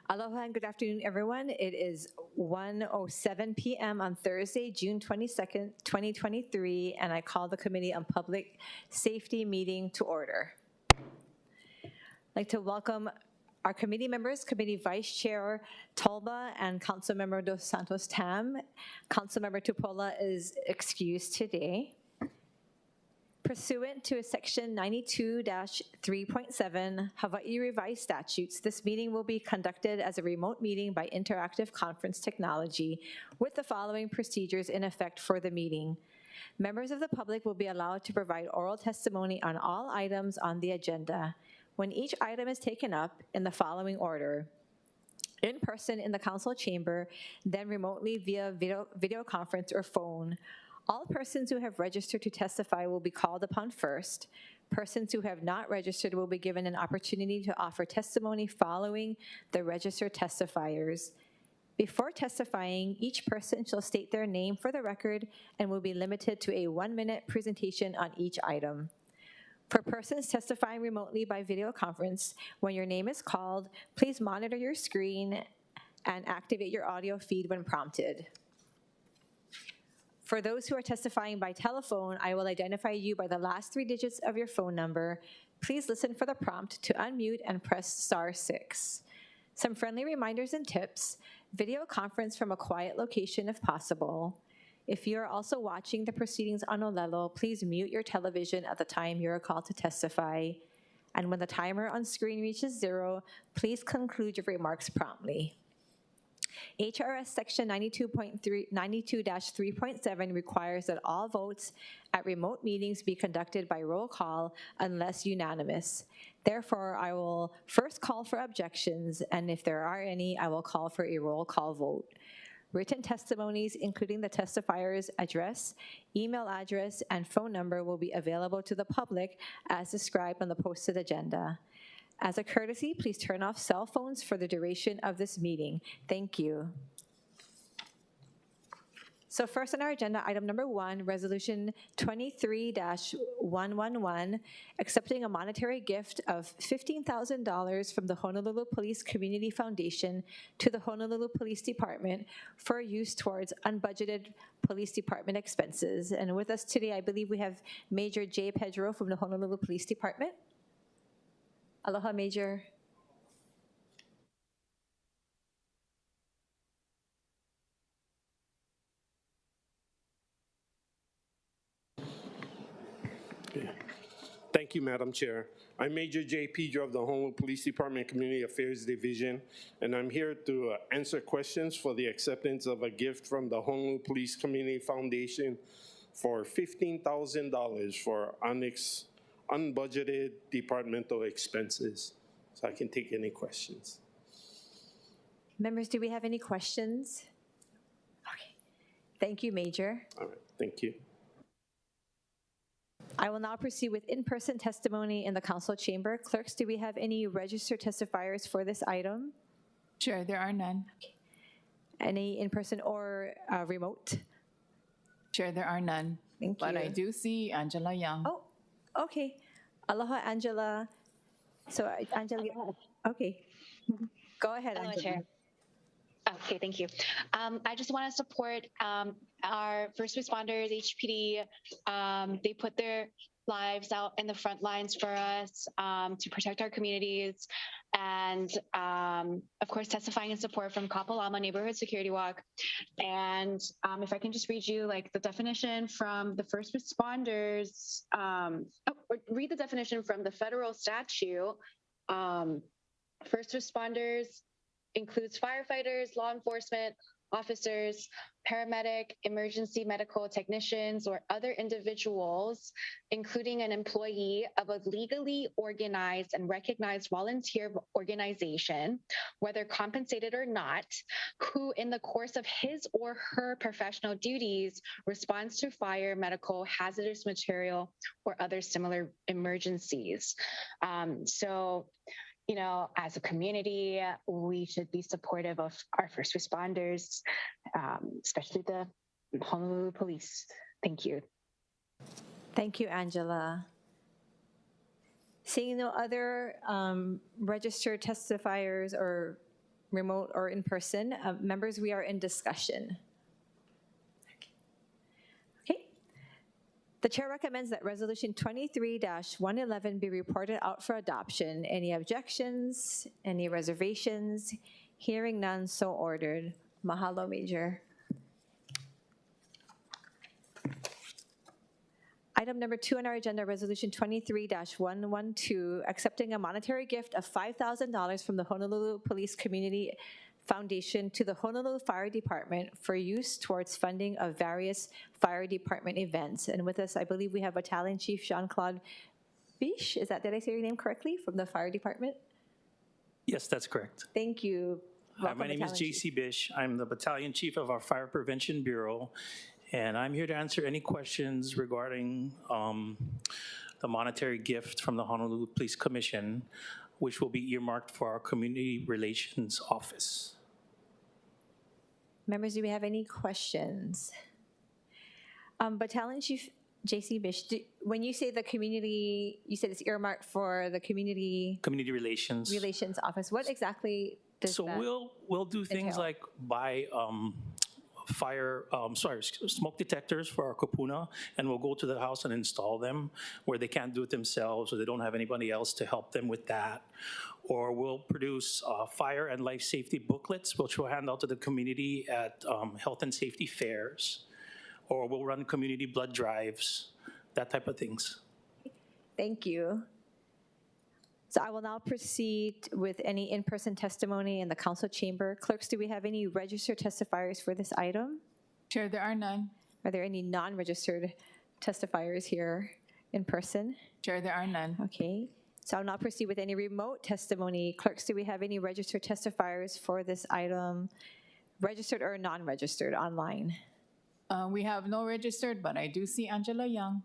Aloha and good afternoon, everyone. It is 1:07 p.m. on Thursday, June 22nd, 2023, and I call the Committee on Public Safety meeting to order. I'd like to welcome our committee members, Committee Vice Chair Tolba and Councilmember Dos Santos Tam. Councilmember Tupola is excused today. Pursuant to Section 92-3.7 Hawaii Revised Statutes, this meeting will be conducted as a remote meeting by interactive conference technology with the following procedures in effect for the meeting. Members of the public will be allowed to provide oral testimony on all items on the agenda. When each item is taken up in the following order: in person in the council chamber, then remotely via video conference or phone. All persons who have registered to testify will be called upon first. Persons who have not registered will be given an opportunity to offer testimony following the registered testifiers. Before testifying, each person shall state their name for the record and will be limited to a 1-minute presentation on each item. For persons testifying remotely by video conference, when your name is called, please monitor your screen and activate your audio feed when prompted. For those who are testifying by telephone, I will identify you by the last 3 digits of your phone number. Please listen for the prompt to unmute and press *6. Some friendly reminders and tips: video conference from a quiet location if possible. If you are also watching the proceedings on Olelo, please mute your television at the time you are called to testify. And when the timer on screen reaches 0, please conclude your remarks promptly. HRS Section 92-3.7 requires that all votes at remote meetings be conducted by roll call unless unanimous. Therefore, I will first call for objections, and if there are any, I will call for a roll call vote. Written testimonies, including the testifier's address, email address, and phone number, will be available to the public as described on the posted agenda. As a courtesy, please turn off cell phones for the duration of this meeting. Thank you. So first on our agenda, item number 1, Resolution 23-111, accepting a monetary gift of $15,000 from the Honolulu Police Community Foundation to the Honolulu Police Department for use towards unbudgeted police department expenses. And with us today, I believe we have Major Jay Pedro from the Honolulu Police Department. Aloha, Major. Thank you, Madam Chair. I'm Major Jay Pedro of the Honolulu Police Department Community Affairs Division, and I'm here to answer questions for the acceptance of a gift from the Honolulu Police Community Foundation for $15,000 for unbudgeted departmental expenses. So I can take any questions. Members, do we have any questions? Okay. Thank you, Major. All right, thank you. I will now proceed with in-person testimony in the council chamber. Clerks, do we have any registered testifiers for this item? Sure, there are none. Okay. Any in-person or remote? Sure, there are none. Thank But you. I do see Angela Young. Oh, okay. Aloha, Angela. So, Angela, okay. Go ahead, Hello, Angela. Chair. Okay, thank you. I just want to support our first responders, HPD. They put their lives out in the front lines for us to protect our communities. And of course, testifying in support from Kapalama Neighborhood Security Walk. And if I can just read you like the definition from the first responders, read the definition from the federal statute. First responders includes firefighters, law enforcement officers, paramedic, emergency medical technicians, or other individuals, including an employee of a legally organized and recognized volunteer organization, whether compensated or not, who in the course of his or her professional duties responds to fire, medical, hazardous material, or other similar emergencies. You know, as a community, we should be supportive of our first responders, especially the Honolulu Police. Thank you. Thank you, Angela. Seeing no other registered testifiers or remote or in person. Members, we are in discussion. Okay. The chair recommends that Resolution 23-111 be reported out for adoption. Any objections? Any reservations? Hearing none, so ordered. Mahalo, Major. Item number 2 on our agenda, Resolution 23-112, accepting a monetary gift of $5,000 from the Honolulu Police Community Foundation to the Honolulu Fire Department for use towards funding of various fire department events. And with us, I believe we have Battalion Chief Jean-Claude Biche. Did I say your name correctly, from the fire department? Yes, that's correct. Thank you. Hi, Welcome, my name is Battalion JC Bish. I'm the Battalion Chief of our Fire Prevention Bureau, and I'm here to answer any questions regarding the monetary gift from the Honolulu Police Commission, which will be earmarked for our Community Relations Office. Members, do we have any questions? Battalion Chief JC Bish, when you say the community, you said it's earmarked for the Community Relations. Office. What exactly does So that we'll do things entail? like buy smoke detectors for our kapuna, and we'll go to the house and install them where they can't do it themselves or they don't have anybody else to help them with that. Or we'll produce fire and life safety booklets, which we'll hand out to the community at health and safety fairs. Or we'll run community blood drives, that type of things. Thank you. So I will now proceed with any in-person testimony in the council chamber. Clerks, do we have any registered testifiers for this item? Chair, there are none. Are there any non-registered testifiers here in person? Chair, there are none. Okay. So I'll now proceed with any remote testimony. Clerks, do we have any registered testifiers for this item, registered or non-registered online? We have no registered, but I do see Angela Young.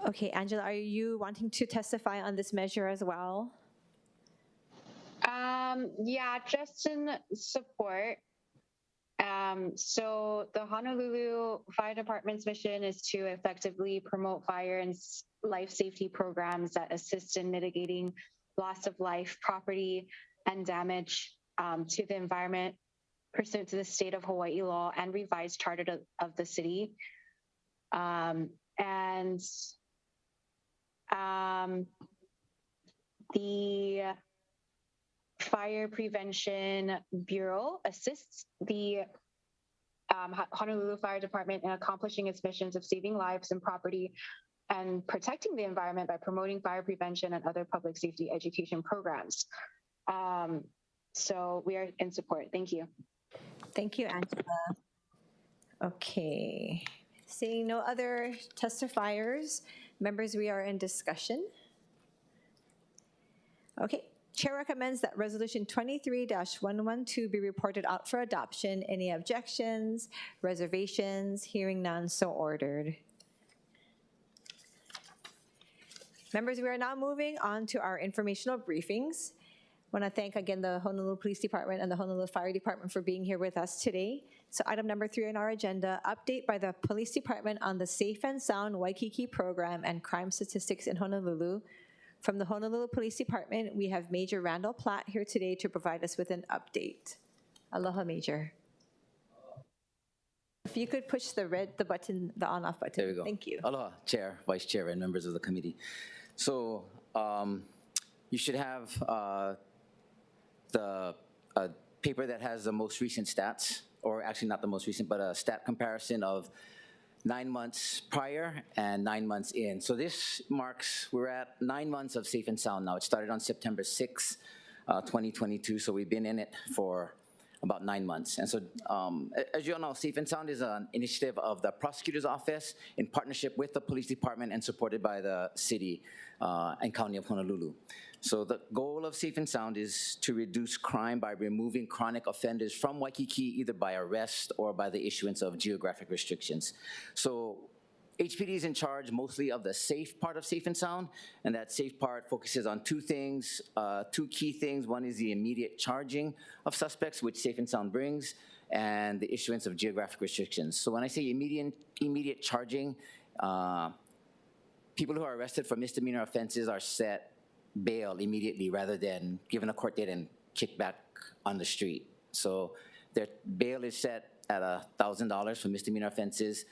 Okay, Angela, are you wanting to testify on this measure as well? Yeah, just in support. So the Honolulu Fire Department's mission is to effectively promote fire and life safety programs that assist in mitigating loss of life, property, and damage to the environment pursuant to the state of Hawaii law and revised charter of the city. The Fire Prevention Bureau assists the Honolulu Fire Department in accomplishing its missions of saving lives and property and protecting the environment by promoting fire prevention and other public safety education programs. So we are in support. Thank you. Thank you, Angela. Okay. Seeing no other testifiers, members, we are in discussion. Okay. Chair recommends that Resolution 23-112 be reported out for adoption. Any objections, reservations? Hearing none, so ordered. Members, we are now moving on to our informational briefings. I want to thank again the Honolulu Police Department and the Honolulu Fire Department for being here with us today. So item number 3 on our agenda, update by the Police Department on the Safe and Sound Waikiki program and crime statistics in Honolulu. From the Honolulu Police Department, we have Major Randall Platt here today to provide us with an update. Aloha, Major. If you could push the button, the on-off button. There we go. Thank you. Aloha, Chair, Vice Chair, and members of the committee. So you should have the paper that has the most recent stats, or actually not the most recent, but a stat comparison of 9 months prior and 9 months in. So this marks, we're at 9 months of Safe and Sound now. It started on September 6, 2022, so we've been in it for about 9 months. And so as you all know, Safe and Sound is an initiative of the Prosecutor's Office in partnership with the Police Department and supported by the City and County of Honolulu. So the goal of Safe and Sound is to reduce crime by removing chronic offenders from Waikiki either by arrest or by the issuance of geographic restrictions. So HPD is in charge mostly of the safe part of Safe and Sound, and that safe part focuses on two things, two key things. One is the immediate charging of suspects, which Safe and Sound brings, and the issuance of geographic restrictions. So when I say immediate charging, people who are arrested for misdemeanor offenses are set bail immediately rather than given a court date and kickback on the street. So their bail is set at $1,000 for misdemeanor offenses.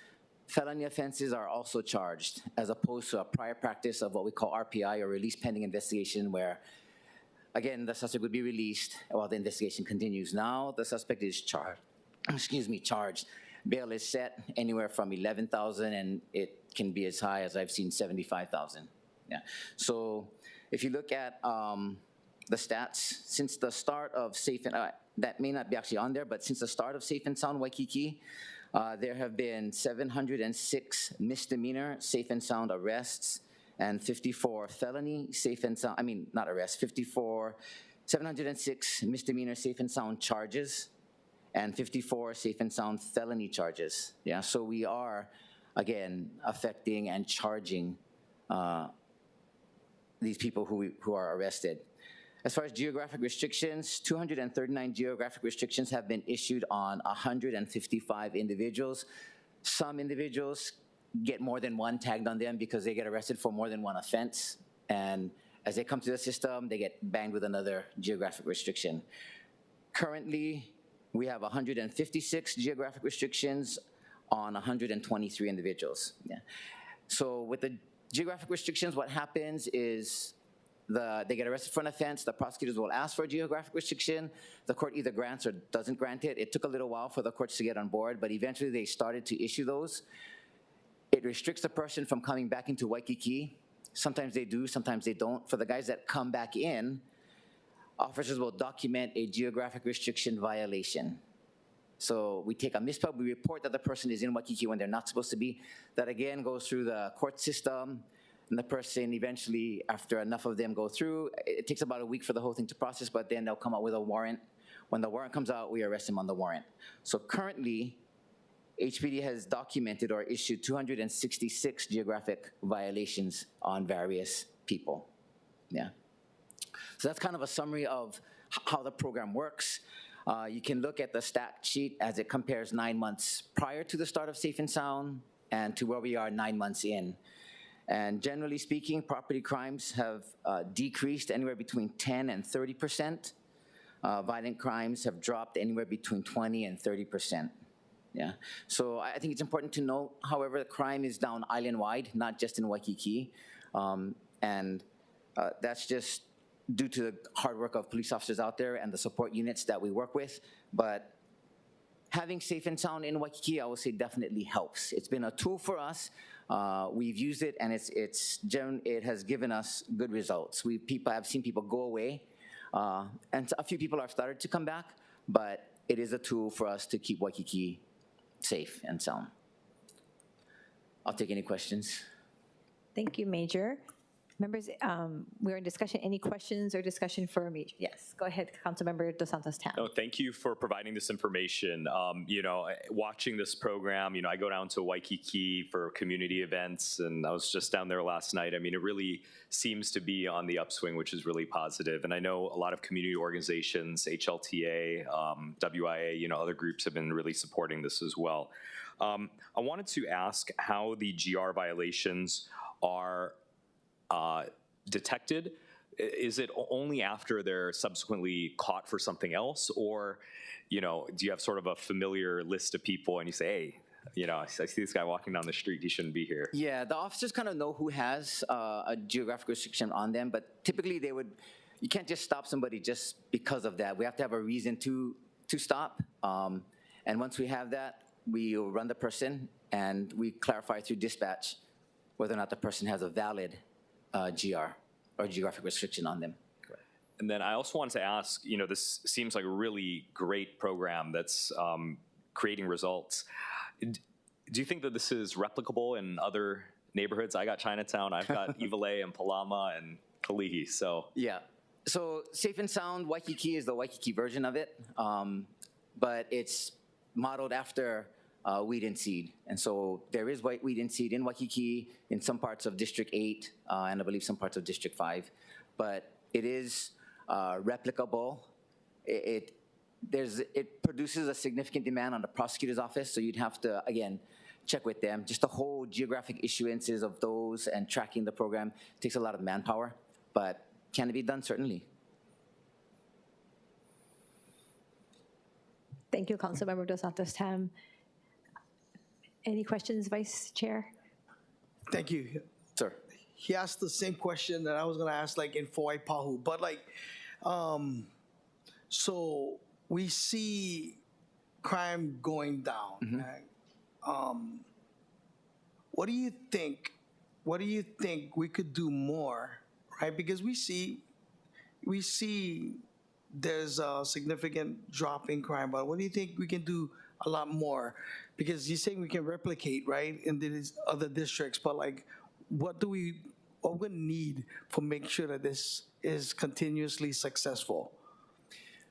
Felony offenses are also charged, as opposed to a prior practice of what we call RPI, or release pending investigation, where, again, the suspect would be released while the investigation continues. Now the suspect is charged. Charged. Bail is set anywhere from $11,000, and it can be as high as I've seen $75,000. Yeah. So if you look at the stats, since the start of Safe and that may not be actually on there, but since the start of Safe and Sound Waikiki, there have been 706 misdemeanor Safe and Sound arrests and 54 felony Safe and Sound, 706 misdemeanor Safe and Sound charges and 54 Safe and Sound felony charges. Yeah, so we are, again, affecting and charging these people who are arrested. As far as geographic restrictions, 239 geographic restrictions have been issued on 155 individuals. Some individuals get more than one tagged on them because they get arrested for more than one offense. And as they come to the system, they get banged with another geographic restriction. Currently, we have 156 geographic restrictions on 123 individuals. Yeah. So with the geographic restrictions, what happens is they get arrested for an offense, the prosecutors will ask for a geographic restriction, the court either grants or doesn't grant it. It took a little while for the courts to get on board, but eventually they started to issue those. It restricts the person from coming back into Waikiki. Sometimes they do, sometimes they don't. For the guys that come back in, officers will document a geographic restriction violation. So we take a mispub, we report that the person is in Waikiki when they're not supposed to be. That again goes through the court system, and the person eventually, after enough of them go through, it takes about a week for the whole thing to process, but then they'll come out with a warrant. When the warrant comes out, we arrest them on the warrant. So currently, HPD has documented or issued 266 geographic violations on various people. Yeah. So that's kind of a summary of how the program works. You can look at the stat sheet as it compares 9 months prior to the start of Safe and Sound and to where we are 9 months in. And generally speaking, property crimes have decreased anywhere between 10 and 30%. Violent crimes have dropped anywhere between 20 and 30%. Yeah. So I think it's important to note, however, crime is down island-wide, not just in Waikiki. And that's just due to the hard work of police officers out there and the support units that we work with. But having Safe and Sound in Waikiki, I would say, definitely helps. It's been a tool for us. We've used it, and it has given us good results. I've seen people go away, and a few people have started to come back, but it is a tool for us to keep Waikiki safe and sound. I'll take any questions. Thank you, Major. Members, we're in discussion. Any questions or discussion for Major? Yes, go ahead, Councilmember Dos Santos Tam. Oh, thank you for providing this information. Watching this program, I go down to Waikiki for community events, and I was just down there last night. I mean, it really seems to be on the upswing, which is really positive. And I know a lot of community organizations, HLTA, WIA, other groups have been really supporting this as well. I wanted to ask how the GR violations are detected. Is it only after they're subsequently caught for something else, or do you have sort of a familiar list of people and you say, hey, I see this guy walking down the street, he shouldn't be here? Yeah, the officers kind of know who has a geographic restriction on them, but typically you can't just stop somebody just because of that. We have to have a reason to stop, and once we have that, we run the person and we clarify through dispatch whether or not the person has a valid GR or geographic restriction on them. And then I also wanted to ask, this seems like a really great program that's creating results. Do you think that this is replicable in other neighborhoods? I got Chinatown, I've got Iwalei and Palama and Kalihi, so. Yeah, so Safe and Sound Waikiki is the Waikiki version of it, but it's modeled after Weed and Seed. And so there is Weed and Seed in Waikiki, in some parts of District 8, and I believe some parts of District 5. But it is replicable. It produces a significant demand on the prosecutor's office, so you'd have to, again, check with them. Just the whole geographic issuances of those and tracking the program takes a lot of manpower, but can it be done? Certainly. Thank you, Councilmember Dos Santos Tam. Any questions, Vice Chair? Thank you. Sir. He asked the same question that I was gonna ask, like in Waipahu, but like, so we see crime going down. Right? What do you think? What do you think we could do more, right? Because we see there's a significant drop in crime, but what do you think we can do a lot more? Because you're saying we can replicate, right, in these other districts, but like, what we need for make sure that this is continuously successful?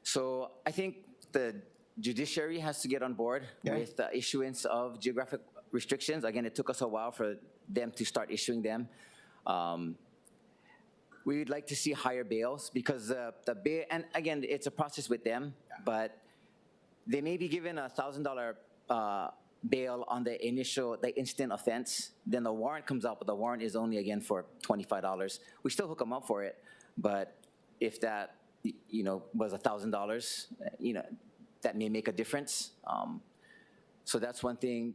So I think the judiciary has to get on board with the issuance of geographic restrictions. Again, it took us a while for them to start issuing them. We would like to see higher bails because the bail, and again, it's a process with them, but they may be given a $1,000 bail on the instant offense. Then the warrant comes out, but the warrant is only again for $25. We still hook them up for it, but if that was $1,000, that may make a difference. So that's one thing.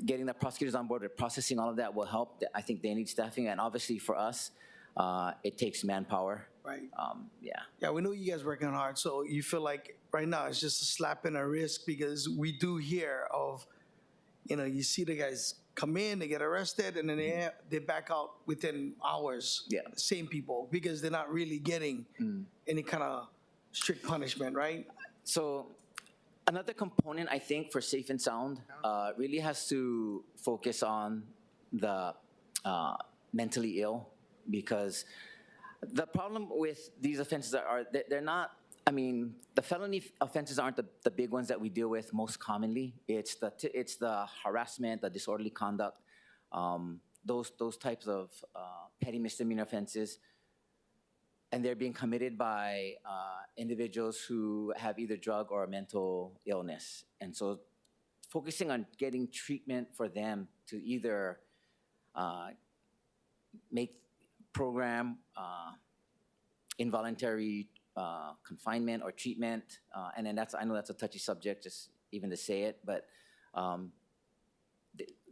Getting the prosecutors on board with processing all of that will help. I think they need staffing, and obviously for us, it takes manpower. Right. Yeah, we know you guys working hard, so you feel like right now it's just a slap in the wrist because we do hear of, you see the guys come in, they get arrested, and then they back out within hours. Yeah. Same people, because they're not really getting any kind of strict punishment, right? So another component, I think, for Safe and Sound really has to focus on the mentally ill, because the problem with these offenses are they're not, the felony offenses aren't the big ones that we deal with most commonly. It's the harassment, the disorderly conduct, those types of petty misdemeanor offenses. And they're being committed by individuals who have either drug or mental illness. And so focusing on getting treatment for them to either make program involuntary confinement or treatment, and then I know that's a touchy subject, just even to say it, but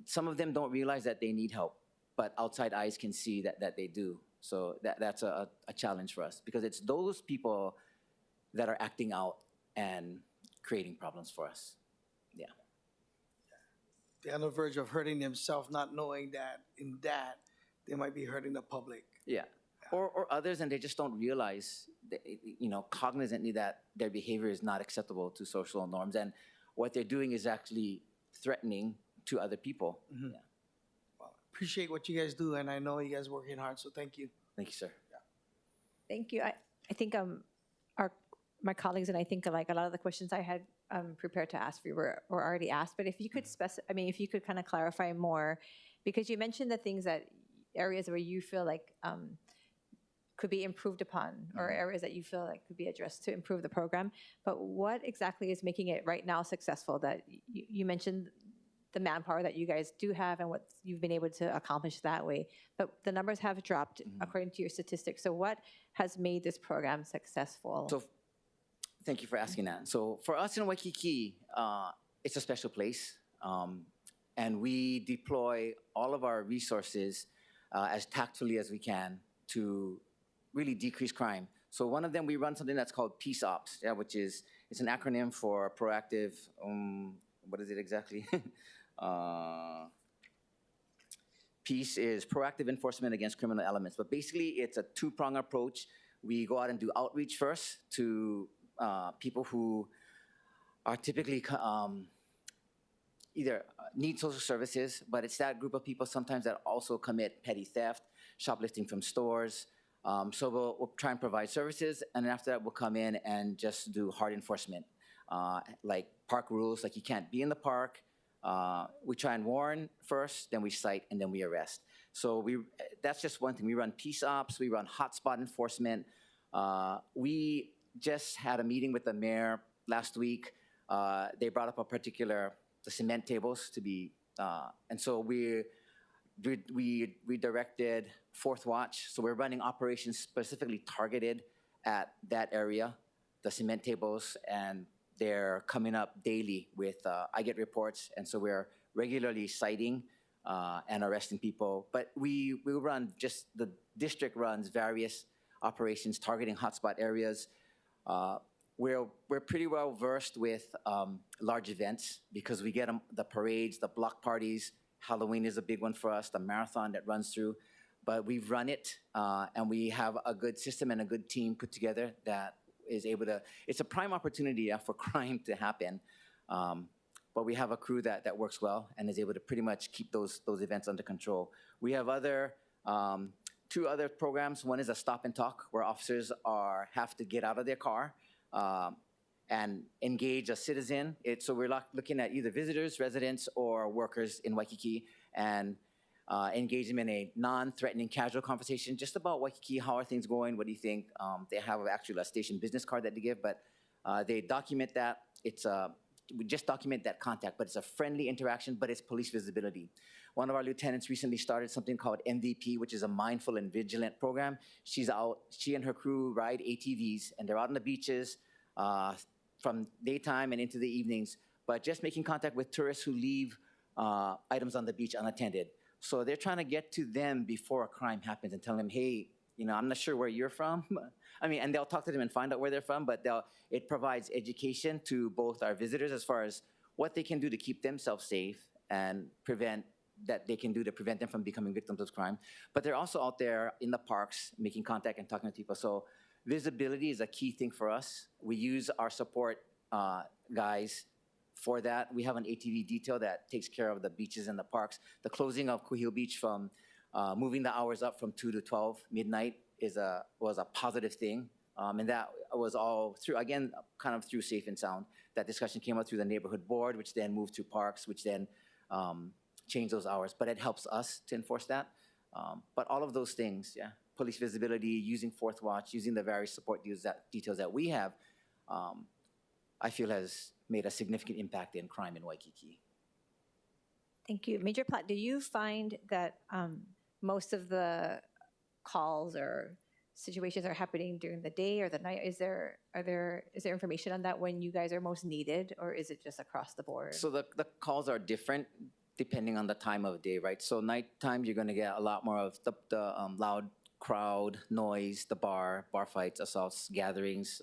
some of them don't realize that they need help, but outside eyes can see that they do. So that's a challenge for us, because it's those people that are acting out and creating problems for us. Yeah. They're on the verge of hurting themselves, not knowing that in that they might be hurting the public. Yeah. Or others, and they just don't realize, cognizantly that their behavior is not acceptable to social norms, and what they're doing is actually threatening to other people. Mm-hmm. Yeah. Well, appreciate what you guys do, and I know you guys working hard, so thank you. Thank you, sir. Thank you. I think my colleagues and I think like a lot of the questions I had prepared to ask for you were already asked. But if you could if you could kind of clarify more, because you mentioned the things areas where you feel like could be improved upon, or areas that you feel like could be addressed to improve the program. But what exactly is making it right now successful? That you mentioned the manpower that you guys do have and what you've been able to accomplish that way. But the numbers have dropped according to your statistics. So what has made this program successful? So thank you for asking that. So for us in Waikiki, it's a special place. And we deploy all of our resources as tactfully as we can to really decrease crime. So one of them, we run something that's called Peace Ops, which is, it's an acronym for proactive, what is it exactly? Peace is proactive enforcement against criminal elements. But basically, it's a two-pronged approach. We go out and do outreach first to people who are typically either need social services, but it's that group of people sometimes that also commit petty theft, shoplifting from stores. So we'll try and provide services, and then after that, we'll come in and just do hard enforcement, like park rules, like you can't be in the park. We try and warn first, then we cite, and then we arrest. So that's just one thing. We run peace ops, we run hotspot enforcement. We just had a meeting with the mayor last week. They brought up the cement tables to be, and so we directed Fourth Watch. So we're running operations specifically targeted at that area, the cement tables and they're coming up daily with, I get reports, and so we're regularly citing and arresting people. But we run, just the district runs various operations targeting hotspot areas. We're pretty well versed with large events because we get the parades, the block parties. Halloween is a big one for us, the marathon that runs through. But we've run it, and we have a good system and a good team put together that is able to, it's a prime opportunity for crime to happen. But we have a crew that works well and is able to pretty much keep those events under control. We have two other programs. One is a stop and talk, where officers have to get out of their car and engage a citizen. So we're looking at either visitors, residents, or workers in Waikiki, and engage them in a non-threatening, casual conversation just about Waikiki. How are things going? What do you think? They have actually a station business card that they give, but they document that. We just document that contact, but it's a friendly interaction, but it's police visibility. One of our lieutenants recently started something called MVP, which is a mindful and vigilant program. She and her crew ride ATVs, and they're out on the beaches from daytime and into the evenings, but just making contact with tourists who leave items on the beach unattended. So they're trying to get to them before a crime happens and tell them, hey, I'm not sure where you're from. I mean, and they'll talk to them and find out where they're from, but it provides education to both our visitors as far as what they can do to keep themselves safe and prevent them from becoming victims of crime. But they're also out there in the parks making contact and talking to people. So visibility is a key thing for us. We use our support guys for that. We have an ATV detail that takes care of the beaches and the parks. The closing of Kuhio Beach from moving the hours up from 2 to 12 midnight was a positive thing. And that was all through, again, kind of through Safe and Sound. That discussion came up through the neighborhood board, which then moved to parks, which then changed those hours. But it helps us to enforce that. But all of those things, yeah, police visibility, using Fourth Watch, using the various support details that we have, I feel has made a significant impact in crime in Waikiki. Thank you. Major Platt, do you find that most of the calls or situations are happening during the day or the night? Is there information on that when you guys are most needed, or is it just across the board? So the calls are different depending on the time of day, right? So nighttime, you're going to get a lot more of the loud crowd noise, the bar fights, assaults, gatherings,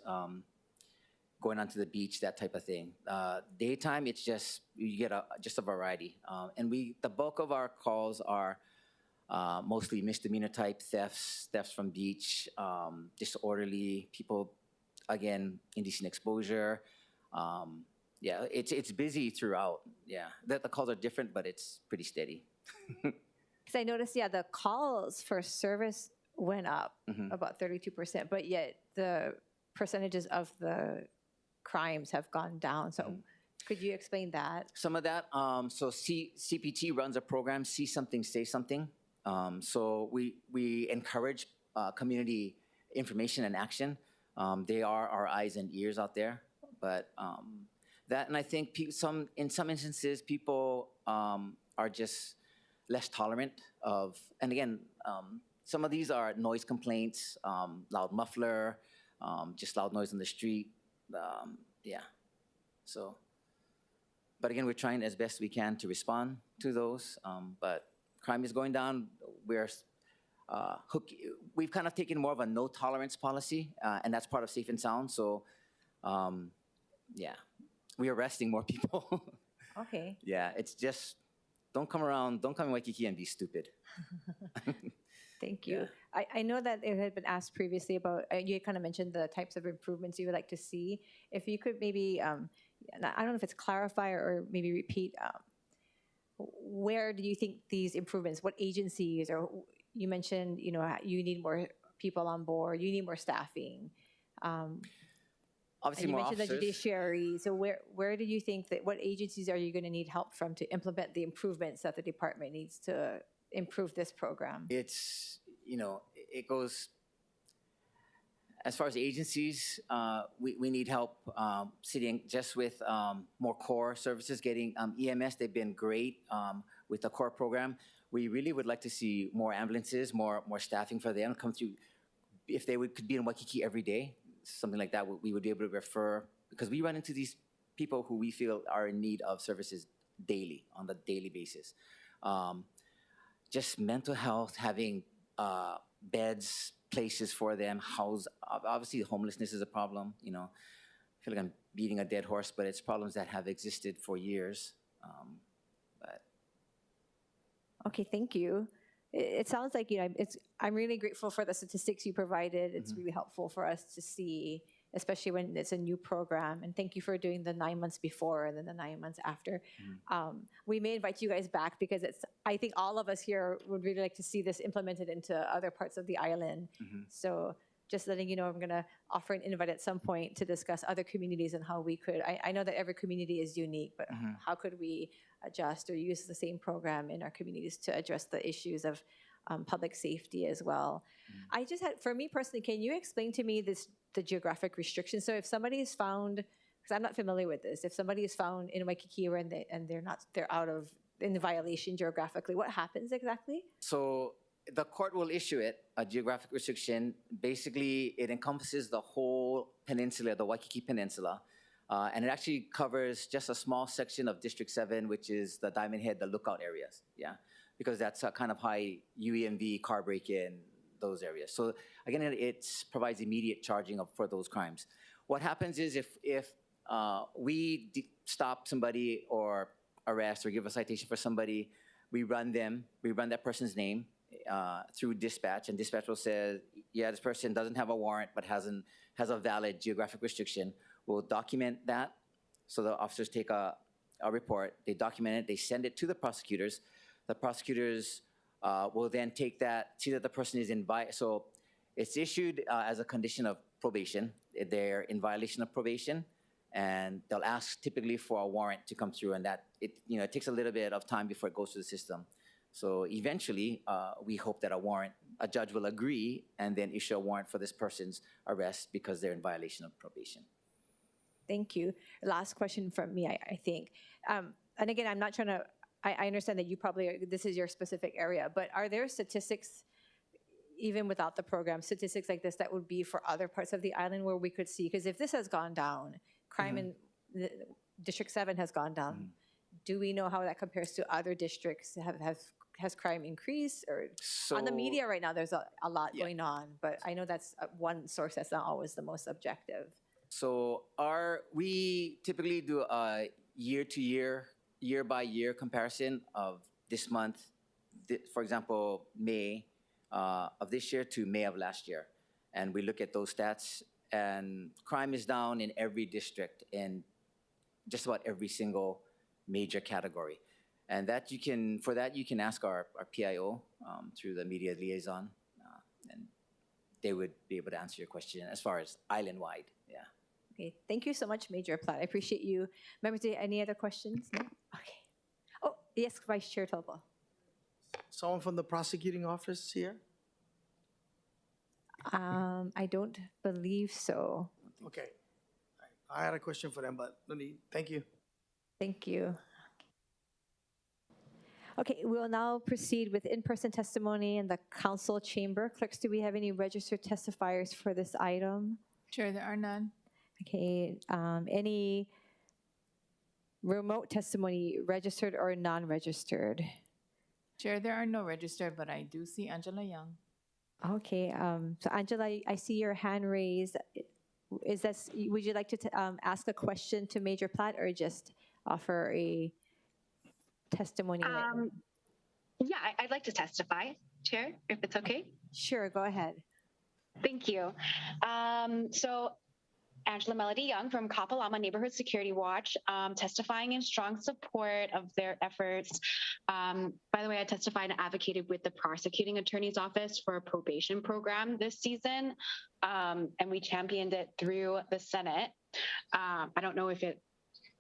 going onto the beach, that type of thing. Daytime, it's just, you get just a variety. And the bulk of our calls are mostly misdemeanor type thefts from beach, disorderly, people, again, indecent exposure. Yeah, it's busy throughout. Yeah, the calls are different, but it's pretty steady. Because I noticed, the calls for service went up about 32%, but yet the percentages of the crimes have gone down. So could you explain that? Some of that, so CPT runs a program, See Something, Say Something. So we encourage community information and action. They are our eyes and ears out there. But that, and I think in some instances, people are just less tolerant of, and again, some of these are noise complaints, loud muffler, just loud noise on the street. Yeah, so, but again, we're trying as best we can to respond to those, but crime is going down. We've kind of taken more of a no tolerance policy, and that's part of Safe and Sound, so yeah, we're arresting more people. Okay. Yeah, it's just, don't come in Waikiki and be stupid. Thank you. Yeah. I know that it had been asked previously about, you kind of mentioned the types of improvements you would like to see. If you could maybe, I don't know if it's clarify or maybe repeat, where do you think these improvements, what agencies, or you mentioned, you need more people on board, you need more staffing. Obviously, more officers. You mentioned the judiciary. So where do you think what agencies are you going to need help from to implement the improvements that the department needs to improve this program? It's, it goes, as far as agencies, we need help sitting just with more core services, getting EMS, they've been great with the core program. We really would like to see more ambulances, more staffing for them come through. If they could be in Waikiki every day, something like that, we would be able to refer, because we run into these people who we feel are in need of services daily, on the daily basis. Just mental health, having beds, places for them, obviously homelessness is a problem, you know. I feel like I'm beating a dead horse, but it's problems that have existed for years. But Okay, thank you. It sounds like, you know, I'm really grateful for the statistics you provided. It's really helpful for us to see, especially when it's a new program. And thank you for doing the 9 months before and then the 9 months after. We may invite you guys back because I think all of us here would really like to see this implemented into other parts of the island. So just letting you know, I'm going to offer an invite at some point to discuss other communities and how we could, I know that every community is unique, but how could we adjust or use the same program in our communities to address the issues of public safety as well. I just had, for me personally, can you explain to me the geographic restrictions? So if somebody is found, because I'm not familiar with this, if somebody is found in Waikiki and they're out of, in violation geographically, what happens exactly? so the court will issue it, a geographic restriction. Basically, it encompasses the whole peninsula, the Waikiki Peninsula. And it actually covers just a small section of District 7, which is the Diamond Head, the lookout areas, yeah? Because that's a kind of high UEMV, car break-in, those areas. So again, it provides immediate charging for those crimes. What happens is if we stop somebody or arrest or give a citation for somebody, we run that person's name through dispatch, and dispatch will say, yeah, this person doesn't have a warrant but has a valid geographic restriction. We'll document that. So the officers take a report, they document it, they send it to the prosecutors. The prosecutors will then take that, see that the person is so it's issued as a condition of probation. They're in violation of probation, and they'll ask typically for a warrant to come through, and that it takes a little bit of time before it goes through the system. So eventually, we hope that a judge will agree and then issue a warrant for this person's arrest because they're in violation of probation. Thank you. Last question from me, I think. And again, I'm not trying to, I understand that you probably, this is your specific area, but are there statistics, even without the program, statistics like this that would be for other parts of the island where we could see? Because if this has gone down, crime in District 7 has gone down, do we know how that compares to other districts? Has crime increased? Or on the media right now, there's a lot going on, but I know that's one source that's not always the most objective. So we typically do a year-to-year, year-by-year comparison of this month, for example, May of this year to May of last year. And we look at those stats, and crime is down in every district in just about every single major category. And for that you can ask our PIO through the media liaison, and they would be able to answer your question as far as island-wide, yeah. Okay, thank you so much, Major Platt. I appreciate you. Members, any other questions? No? Okay. Oh, yes, Vice Chair Topo. Someone from the prosecuting office here? I don't believe so. Okay. I had a question for them, but no need. Thank you. Thank you. Okay, we'll now proceed with in-person testimony in the council chamber. Clerks, do we have any registered testifiers for this item? Chair, there are none. Okay, any remote testimony, registered or non-registered? Chair, there are no registered, but I do see Angela Young. Okay, so Angela, I see your hand raised. Would you like to ask a question to Major Platt or just offer a testimony? Yeah, I'd like to testify, Chair, if it's okay. Sure, go ahead. Thank you. So Angela Melody Young from Kapalama Neighborhood Security Watch, testifying in strong support of their efforts. By the way, I testified and advocated with the prosecuting attorney's office for a probation program this season, and we championed it through the Senate. I don't know if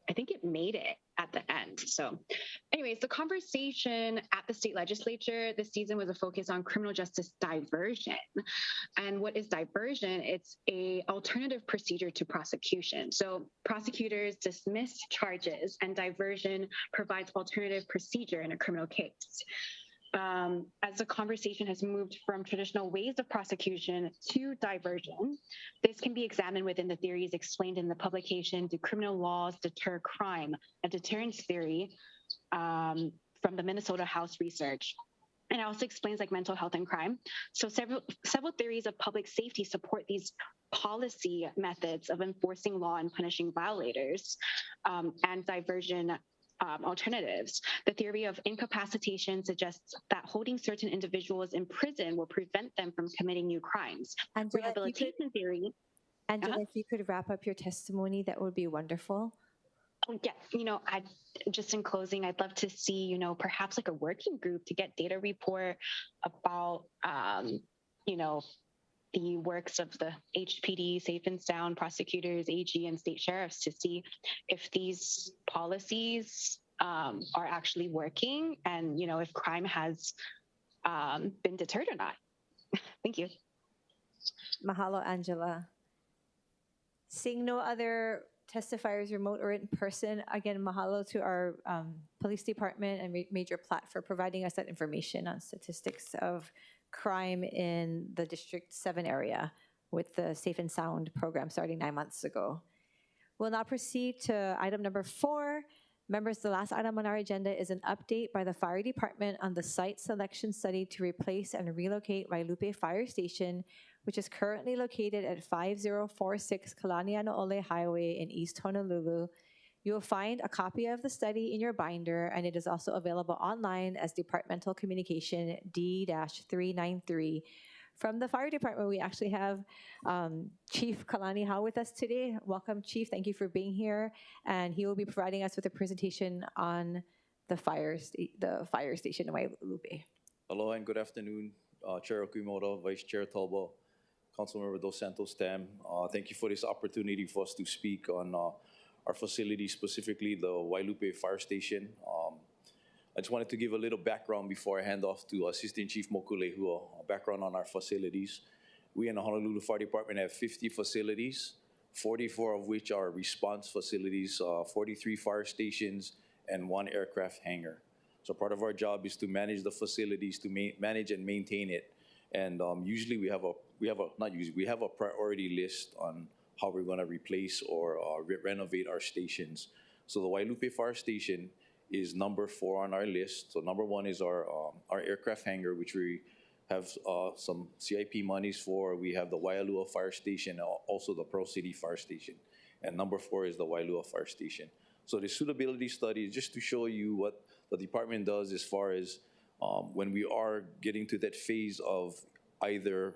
I think it made it at the end. So anyways, the conversation at the state legislature this season was a focus on criminal justice diversion. And what is diversion? It's an alternative procedure to prosecution. So prosecutors dismiss charges and diversion provides alternative procedure in a criminal case. as the conversation has moved from traditional ways of prosecution to diversion, this can be examined within the theories explained in the publication, Do Criminal Laws Deter Crime? A Deterrence Theory from the Minnesota House Research. And it also explains like mental health and crime. So several theories of public safety support these policy methods of enforcing law and punishing violators, and diversion alternatives. The theory of incapacitation suggests that holding certain individuals in prison will prevent them from committing new crimes. Angela, Rehabilitation theory. Angela, if you could wrap up your testimony, that would be wonderful. Oh, yeah, I just in closing, I'd love to see, perhaps like a working group to get data report about, the works of the HPD, Safe and Sound prosecutors, AG, and state sheriffs to see if these policies are actually working and, if crime has been deterred or not. Thank you. Mahalo, Angela. Seeing no other testifiers, remote or in person, again, mahalo to our police department and Major Platt for providing us that information on statistics of crime in the District 7 area with the Safe and Sound program starting 9 months ago. We'll now proceed to item number 4. Members, the last item on our agenda is an update by the Fire Department on the site selection study to replace and relocate Wailupe Fire Station, which is currently located at 5046 Kalanianaole Highway in East Honolulu. You will find a copy of the study in your binder, and it is also available online as Departmental Communication D-393. From the Fire Department, we actually have Chief Kalani Hao with us today. Welcome, Chief. Thank you for being here. And he will be providing us with a presentation on the fire station in Wailupe. Hello and good afternoon, Chair Okimoto, Vice Chair Talbot, Councilmember Dos Santos Tam. Thank you for this opportunity for us to speak on our facility, specifically the Wailupe Fire Station. I just wanted to give a little background before I hand off to Assistant Chief Mokulehua, background on our facilities. We in the Honolulu Fire Department have 50 facilities, 44 of which are response facilities, 43 fire stations, and 1 aircraft hangar. So part of our job is to manage the facilities, to manage and maintain it. And usually we have a priority list on how we're going to replace or renovate our stations. So the Wailupe Fire Station is number 4 on our list. So number 1 is our aircraft hangar, which we have some CIP monies for. We have the Waialua Fire Station, also the Pearl City Fire Station. And number 4 is the Waialua Fire Station. So the suitability study is just to show you what the department does as far as when we are getting to that phase of either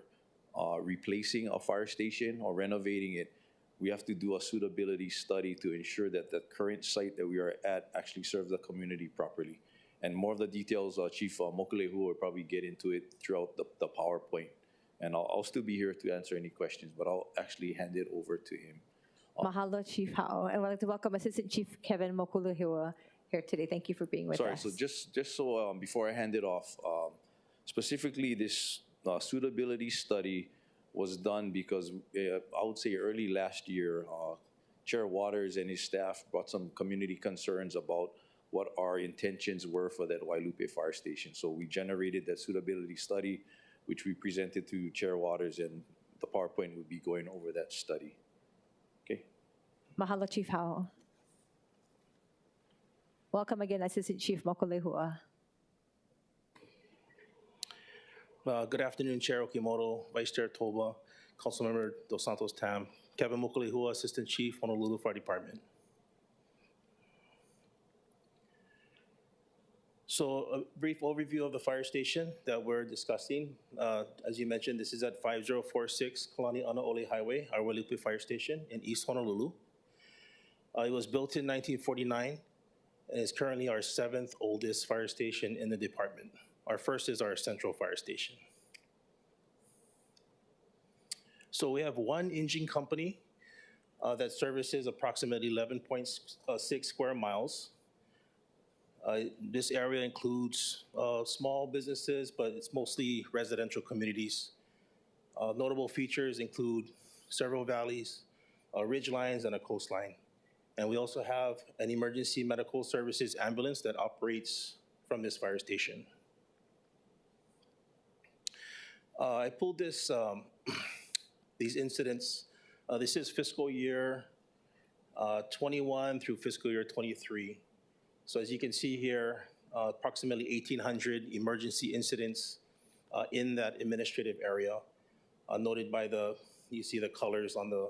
replacing a fire station or renovating it. We have to do a suitability study to ensure that the current site that we are at actually serves the community properly. And more of the details, Chief Mokulehua will probably get into it throughout the PowerPoint. And I'll still be here to answer any questions, but I'll actually hand it over to him. Mahalo, Chief Hao. And I'd like to welcome Assistant Chief Kevin Mokulehua here today. Thank you for being with us. So just so before I hand it off, specifically this suitability study was done because I would say early last year, Chair Waters and his staff brought some community concerns about what our intentions were for that Wailupe Fire Station. So we generated that suitability study, which we presented to Chair Waters, and the PowerPoint would be going over that study. Okay. Mahalo, Chief Hao. Welcome again, Assistant Chief Mokulehua. Good afternoon, Chair Okimoto, Vice Chair Toba, Councilmember Dos Santos Tam, Kevin Mokulehua, Assistant Chief, Honolulu Fire Department. So a brief overview of the fire station that we're discussing. As you mentioned, this is at 5046 Kalanianaole Highway, our Wailupe Fire Station in East Honolulu. It was built in 1949 and is currently our 7th oldest fire station in the department. Our first is our central fire station. So we have one engine company that services approximately 11.6 square miles. This area includes small businesses, but it's mostly residential communities. Notable features include several valleys, ridge lines, and a coastline. And we also have an emergency medical services ambulance that operates from this fire station. I pulled these incidents. This is fiscal year 21 through fiscal year 23. So as you can see here, approximately 1,800 emergency incidents in that administrative area, noted by you see the colors on the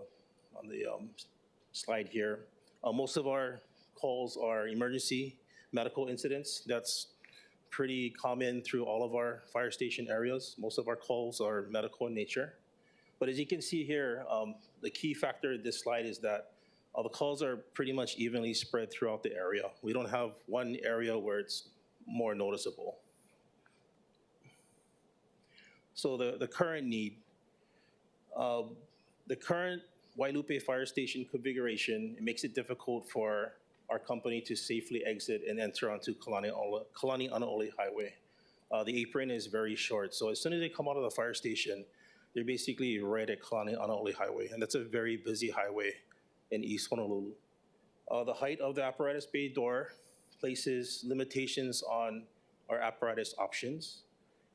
slide here. Most of our calls are emergency medical incidents. That's pretty common through all of our fire station areas. Most of our calls are medical in nature. But as you can see here, the key factor of this slide is that the calls are pretty much evenly spread throughout the area. We don't have one area where it's more noticeable. So the current need. The current Wailupe Fire Station configuration, it makes it difficult for our company to safely exit and enter onto Kalani'anaole Highway. The apron is very short, so as soon as they come out of the fire station, they're basically right at Kalani'anaole Highway, and that's a very busy highway in East Honolulu. The height of the apparatus bay door places limitations on our apparatus options,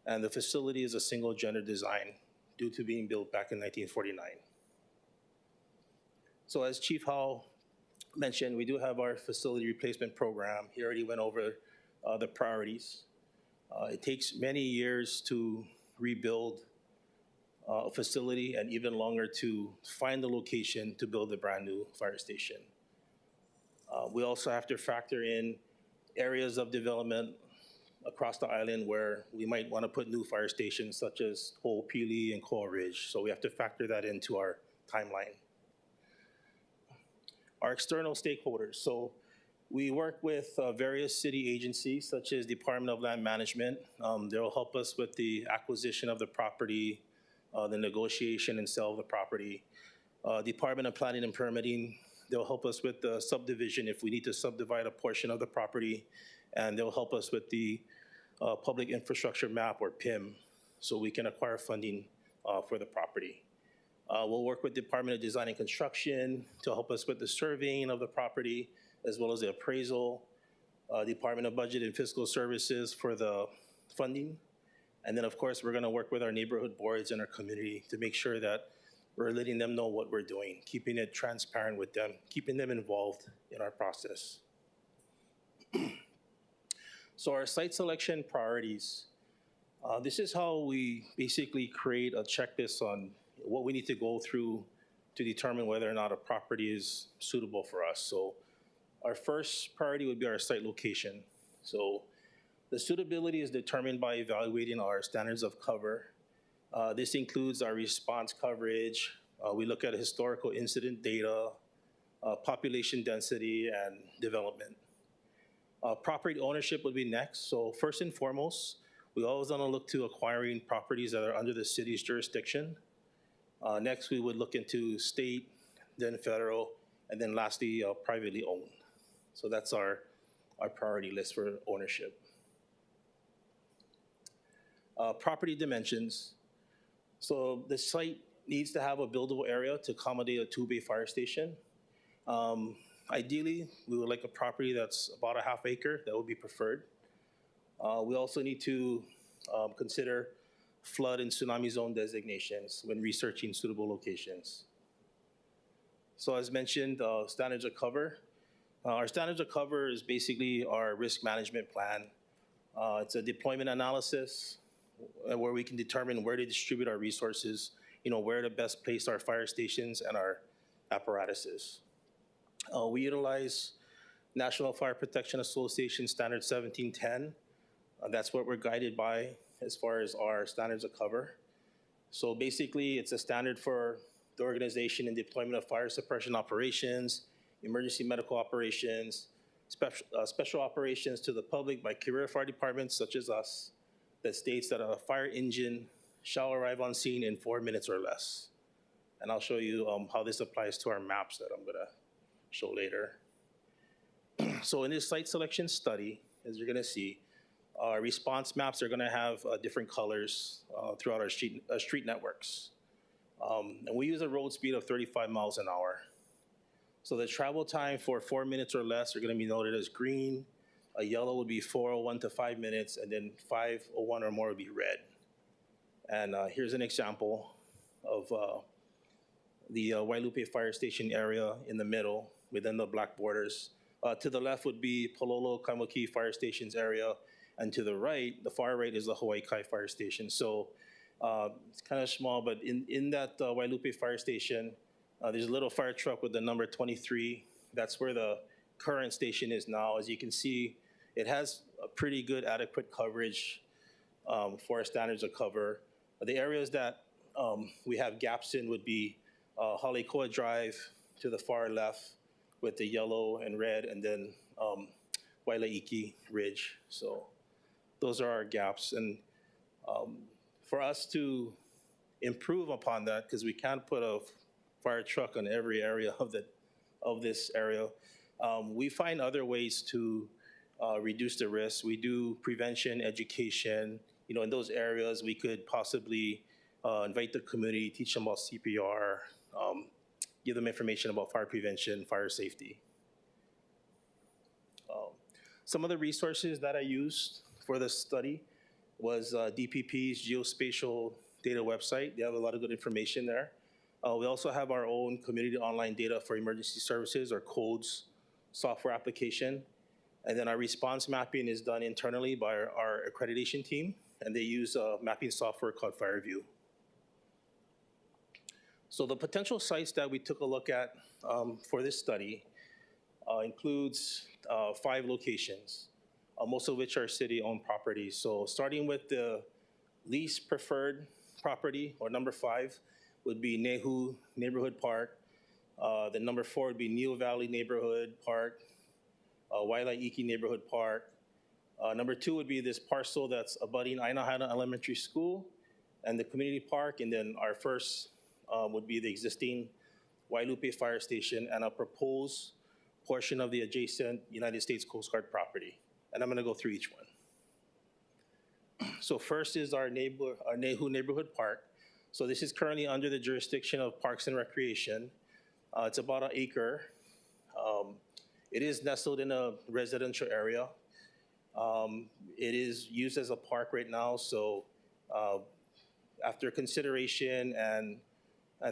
and the facility is a single gender design due to being built back in 1949. So as Chief Howell mentioned, we do have our facility replacement program. He already went over the priorities. It takes many years to rebuild a facility and even longer to find the location to build a brand new fire station. We also have to factor in areas of development across the island where we might want to put new fire stations such as Ho'opili and Coral Ridge. So we have to factor that into our timeline. Our external stakeholders. So we work with various city agencies such as Department of Land Management. They'll help us with the acquisition of the property, the negotiation and sale of the property. Department of Planning and Permitting, they'll help us with the subdivision if we need to subdivide a portion of the property, and they'll help us with the public infrastructure map, or PIM, so we can acquire funding for the property. We'll work with Department of Design and Construction to help us with the surveying of the property, as well as the appraisal, Department of Budget and Fiscal Services for the funding. And then, of course, we're gonna work with our neighborhood boards and our community to make sure that we're letting them know what we're doing, keeping it transparent with them, keeping them involved in our process. So our site selection priorities. This is how we basically create a checklist on what we need to go through to determine whether or not a property is suitable for us. So our first priority would be our site location. So the suitability is determined by evaluating our standards of cover. This includes our response coverage. We look at historical incident data, population density, and development. Property ownership would be next. So first and foremost, we always want to look to acquiring properties that are under the city's jurisdiction. Next, we would look into state, then federal, and then lastly, privately owned. So that's our priority list for ownership. Property dimensions. So the site needs to have a buildable area to accommodate a 2-bay fire station. Ideally, we would like a property that's about a half acre. That would be preferred. We also need to consider flood and tsunami zone designations when researching suitable locations. So as mentioned, standards of cover. Our standards of cover is basically our risk management plan. It's a deployment analysis where we can determine where to distribute our resources, where to best place our fire stations and our apparatuses. We utilize National Fire Protection Association Standard 1710. That's what we're guided by as far as our standards of cover. So basically, it's a standard for the organization and deployment of fire suppression operations, emergency medical operations, special operations to the public by career fire departments such as us, that states that a fire engine shall arrive on scene in 4 minutes or less. And I'll show you how this applies to our maps that I'm gonna show later. So in this site selection study, as you're gonna see, our response maps are gonna have different colors throughout our street networks. And we use a road speed of 35 miles an hour. So the travel time for 4 minutes or less are gonna be noted as green. A yellow would be 4:01 to 5 minutes, and then 5:01 or more would be red. And here's an example of the Wailupe Fire Station area in the middle within the black borders. To the left would be Pololo Kaimuki Fire Station's area, and to the right, the far right, is the Hawaii Kai Fire Station. So it's kind of small, but in that Wailupe Fire Station, there's a little fire truck with the number 23. That's where the current station is now. As you can see, it has a pretty good adequate coverage for our standards of cover. The areas that we have gaps in would be Halekoa Drive to the far left with the yellow and red, and then Wailaiki Ridge. So those are our gaps. And for us to improve upon that, because we can't put a fire truck on every area of this area, we find other ways to reduce the risk. We do prevention, education. In those areas, we could possibly invite the community, teach them about CPR, give them information about fire prevention, fire safety. Some of the resources that I used for this study was DPP's geospatial data website. They have a lot of good information there. We also have our own community online data for emergency services, or codes software application. And then our response mapping is done internally by our accreditation team, and they use a mapping software called FireView. So the potential sites that we took a look at for this study includes 5 locations, most of which are city-owned properties. So starting with the least preferred property, or number 5, would be Nehu Neighborhood Park. The number 4 would be Neo Valley Neighborhood Park, Wailaiki Neighborhood Park. Number 2 would be this parcel that's abutting Ainahana Elementary School and the community park. And then our first would be the existing Wailupe Fire Station and a proposed portion of the adjacent United States Coast Guard property. And I'm going to go through each one. So first is our Nehu Neighborhood Park. So this is currently under the jurisdiction of Parks and Recreation. It's about an acre. It is nestled in a residential area. It is used as a park right now. So after consideration and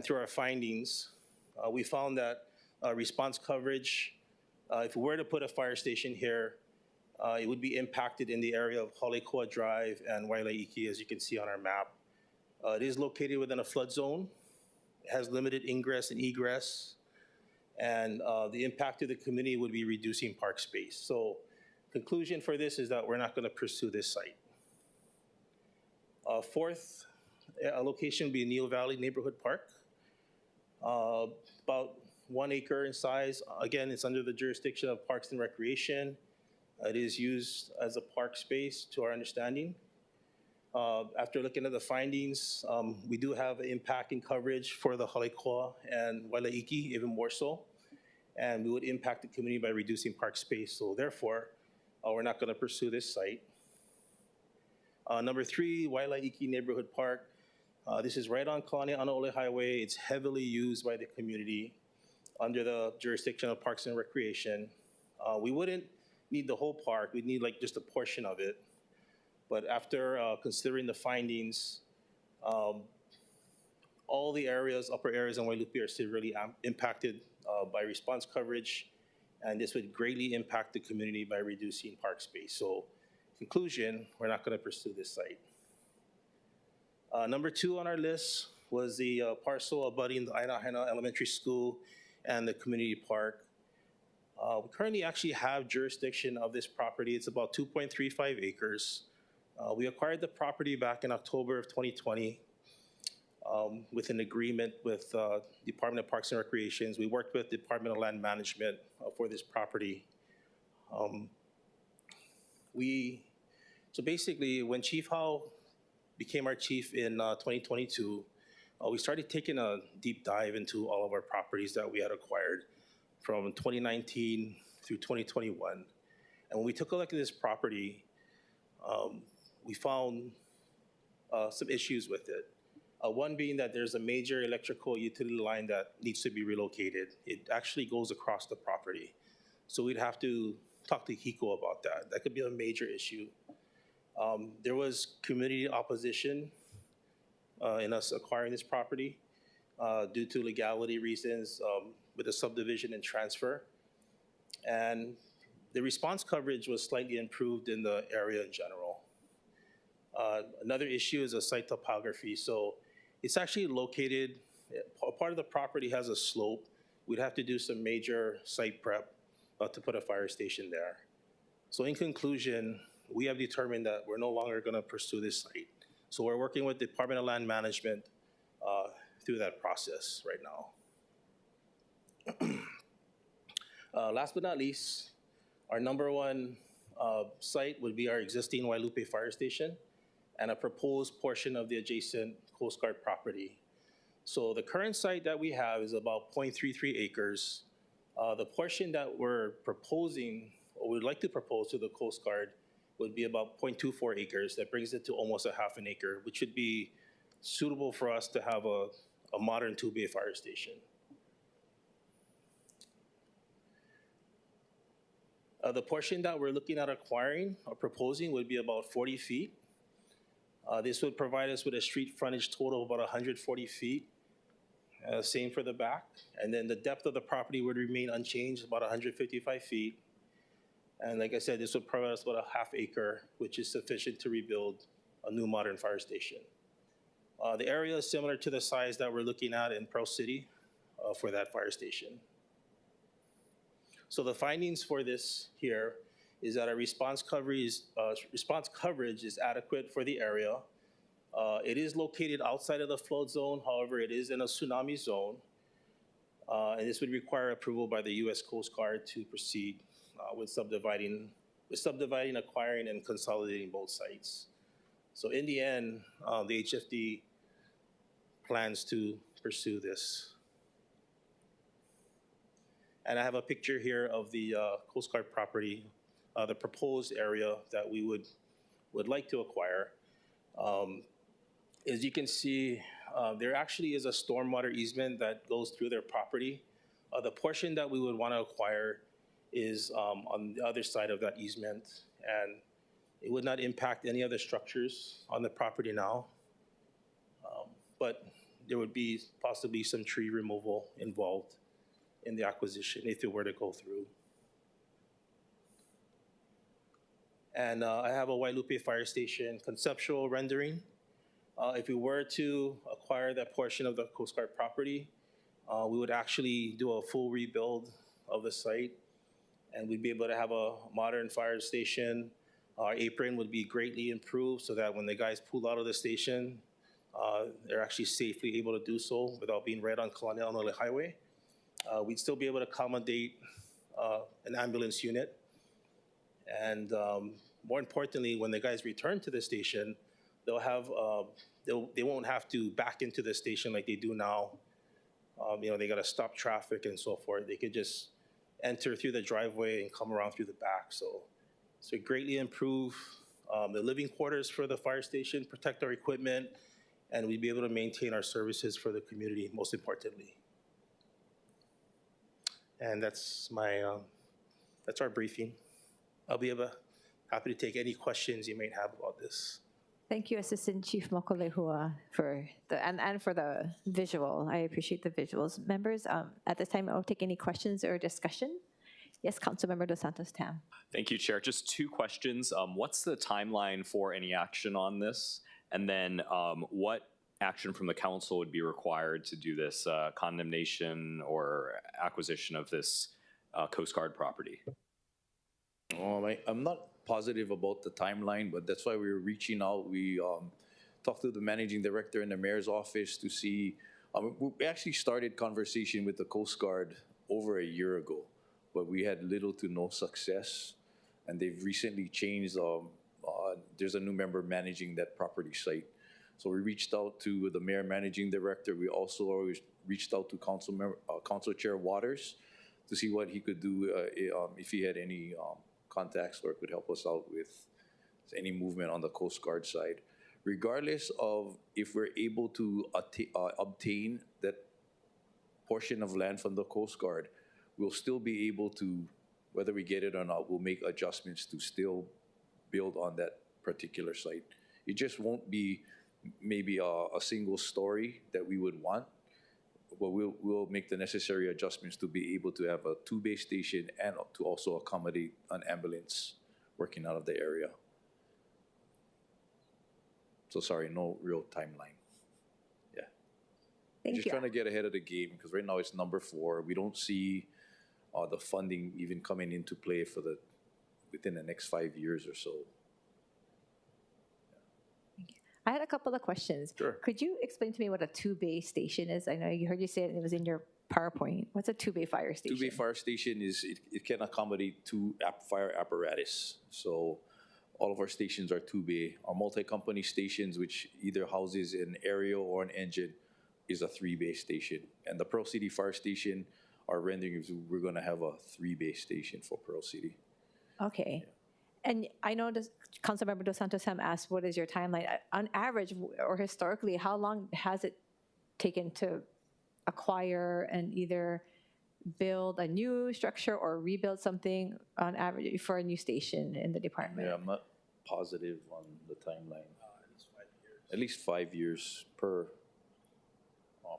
through our findings, we found that response coverage, if we were to put a fire station here, it would be impacted in the area of Halekoa Drive and Wailaiki, as you can see on our map. It is located within a flood zone. It has limited ingress and egress. And the impact to the community would be reducing park space. So conclusion for this is that we're not going to pursue this site. Fourth location would be Neo Valley Neighborhood Park. About 1 acre in size. Again, it's under the jurisdiction of Parks and Recreation. It is used as a park space to our understanding. After looking at the findings, we do have an impact in coverage for the Halekoa and Wailaiki, even more so. And we would impact the community by reducing park space. So therefore, we're not going to pursue this site. Number 3, Wailaiki Neighborhood Park. This is right on Kalani Anaole Highway. It's heavily used by the community under the jurisdiction of Parks and Recreation. We wouldn't need the whole park. We'd need like just a portion of it. But after considering the findings, all the areas, upper areas in Wailupe are severely impacted by response coverage, and this would greatly impact the community by reducing park space. So conclusion, we're not going to pursue this site. Number 2 on our list was the parcel abutting the Ainahana Elementary School and the community park. We currently actually have jurisdiction of this property. It's about 2.35 acres. We acquired the property back in October of 2020 with an agreement with Department of Parks and Recreations. We worked with Department of Land Management for this property. So basically, when Chief Howe became our chief in 2022, we started taking a deep dive into all of our properties that we had acquired from 2019 through 2021. And when we took a look at this property, we found some issues with it. One being that there's a major electrical utility line that needs to be relocated. It actually goes across the property. So we'd have to talk to HECO about that. That could be a major issue. There was community opposition in us acquiring this property due to legality reasons with the subdivision and transfer. And the response coverage was slightly improved in the area in general. Another issue is the site topography. So it's actually located, part of the property has a slope. We'd have to do some major site prep to put a fire station there. So in conclusion, we have determined that we're no longer going to pursue this site. So we're working with the Department of Land Management through that process right now. Last but not least, our number one site would be our existing Wailupe Fire Station and a proposed portion of the adjacent Coast Guard property. So the current site that we have is about 0.33 acres. The portion that we're proposing, or we'd like to propose to the Coast Guard, would be about 0.24 acres. That brings it to almost a half an acre, which would be suitable for us to have a modern two-bay fire station. The portion that we're looking at acquiring or proposing would be about 40 feet. This would provide us with a street frontage total of about 140 feet. Same for the back. And then the depth of the property would remain unchanged, about 155 feet. And like I said, this would provide us about a half acre, which is sufficient to rebuild a new modern fire station. The area is similar to the size that we're looking at in Pearl City for that fire station. So the findings for this here is that our response coverage is adequate for the area. It is located outside of the flood zone. However, it is in a tsunami zone. And this would require approval by the U.S. Coast Guard to proceed with subdividing, acquiring, and consolidating both sites. So in the end, the HFD plans to pursue this. And I have a picture here of the Coast Guard property, the proposed area that we would like to acquire. As you can see, there actually is a stormwater easement that goes through their property. The portion that we would want to acquire is on the other side of that easement, and it would not impact any other structures on the property now. But there would be possibly some tree removal involved in the acquisition if it were to go through. And I have a Wailupe Fire Station conceptual rendering. If we were to acquire that portion of the Coast Guard property, we would actually do a full rebuild of the site, and we'd be able to have a modern fire station. Our apron would be greatly improved so that when the guys pull out of the station, they're actually safely able to do so without being right on Colonial Honolulu Highway. We'd still be able to accommodate an ambulance unit. And more importantly, when the guys return to the station, they'll have, they won't have to back into the station like they do now. They gotta stop traffic and so forth. They could just enter through the driveway and come around through the back. So greatly improve the living quarters for the fire station, protect our equipment, and we'd be able to maintain our services for the community, most importantly. And that's that's our briefing. I'll be happy to take any questions you may have about this. Thank you, Assistant Chief Mokolehua, for the visual. I appreciate the visuals. Members, at this time, I'll take any questions or discussion. Yes, Councilmember Dos Santos Tam. Thank you, Chair. Just two questions. What's the timeline for any action on this? And then what action from the council would be required to do this condemnation or acquisition of this Coast Guard property? I'm not positive about the timeline, but that's why we were reaching out. We talked to the managing director in the mayor's office to see. We actually started conversation with the Coast Guard over a year ago, but we had little to no success. And they've recently changed. There's a new member managing that property site. So we reached out to the mayor managing director. We also always reached out to Council Chair Waters to see what he could do if he had any contacts or could help us out with any movement on the Coast Guard side. Regardless of if we're able to obtain that portion of land from the Coast Guard, we'll still be able to, whether we get it or not, we'll make adjustments to still build on that particular site. It just won't be maybe a single story that we would want. But we'll make the necessary adjustments to be able to have a 2 base station and to also accommodate an ambulance working out of the area. So sorry, no real timeline. Yeah. Thank Just you. trying to get ahead of the game because right now it's number 4. We don't see the funding even coming into play for within the next 5 years or so. I had a couple of questions. Sure. Could you explain to me what a two-bay station is? I know you heard you say it was in your PowerPoint. What's a two-bay fire station? 2 bay fire station it can accommodate 2 fire apparatus. So all of our stations are 2 bay. Our multi-company stations, which either houses an aerial or an engine, is a 3 bay station. And the Pearl City Fire Station, our rendering is we're going to have a 3 bay station for Pearl City. Okay. And I know Councilmember Dos Santos Sam asked, what is your timeline? On average, or historically, how long has it taken to acquire and either build a new structure or rebuild something on average for a new station in the department? Yeah, I'm not positive on the timeline. At least 5 years per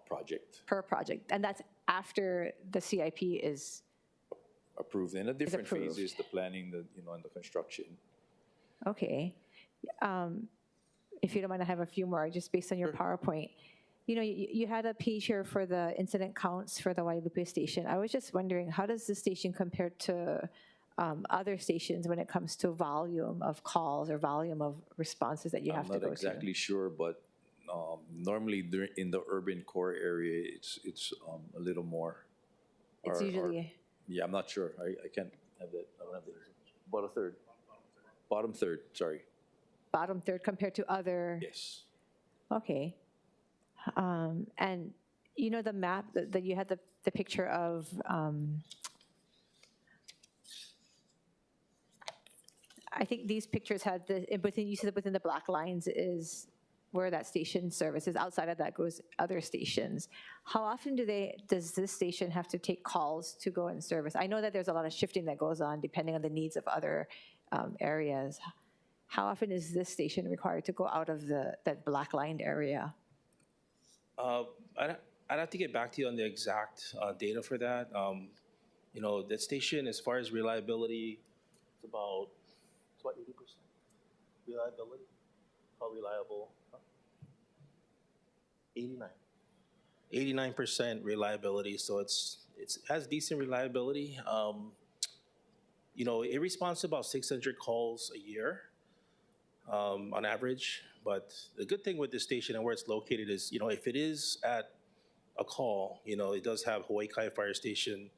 project. Per project. And that's after the CIP is Approved in a different approved. phases, the planning, and the construction. okay. If you don't mind, I have a few more just based on your PowerPoint. You know, you had a page here for the incident counts for the Wailupe station. I was just wondering, how does this station compare to other stations when it comes to volume of calls or volume of responses that you have to I'm go not exactly sure, but normally in the urban core area, it's a little more. to? It's usually, Yeah, I'm not sure. I can't have that. I don't have that. About a third. Bottom third, sorry. bottom third compared to other. Yes. Okay. And you know the map that you had the picture of, I think these pictures had you said within the black lines is where that station services. Outside of that goes other stations. How often does this station have to take calls to go and service? I know that there's a lot of shifting that goes on depending on the needs of other areas. How often is this station required to go out of that black lined area? I'd have to get back to you on the exact data for that. That station, as far as reliability, it's about 80% reliability. How reliable? 89% reliability. So it has decent reliability. It responds to about 600 calls a year on average. But the good thing with this station and where it's located is, if it is at a call, it does have Hawaii Kai Fire Station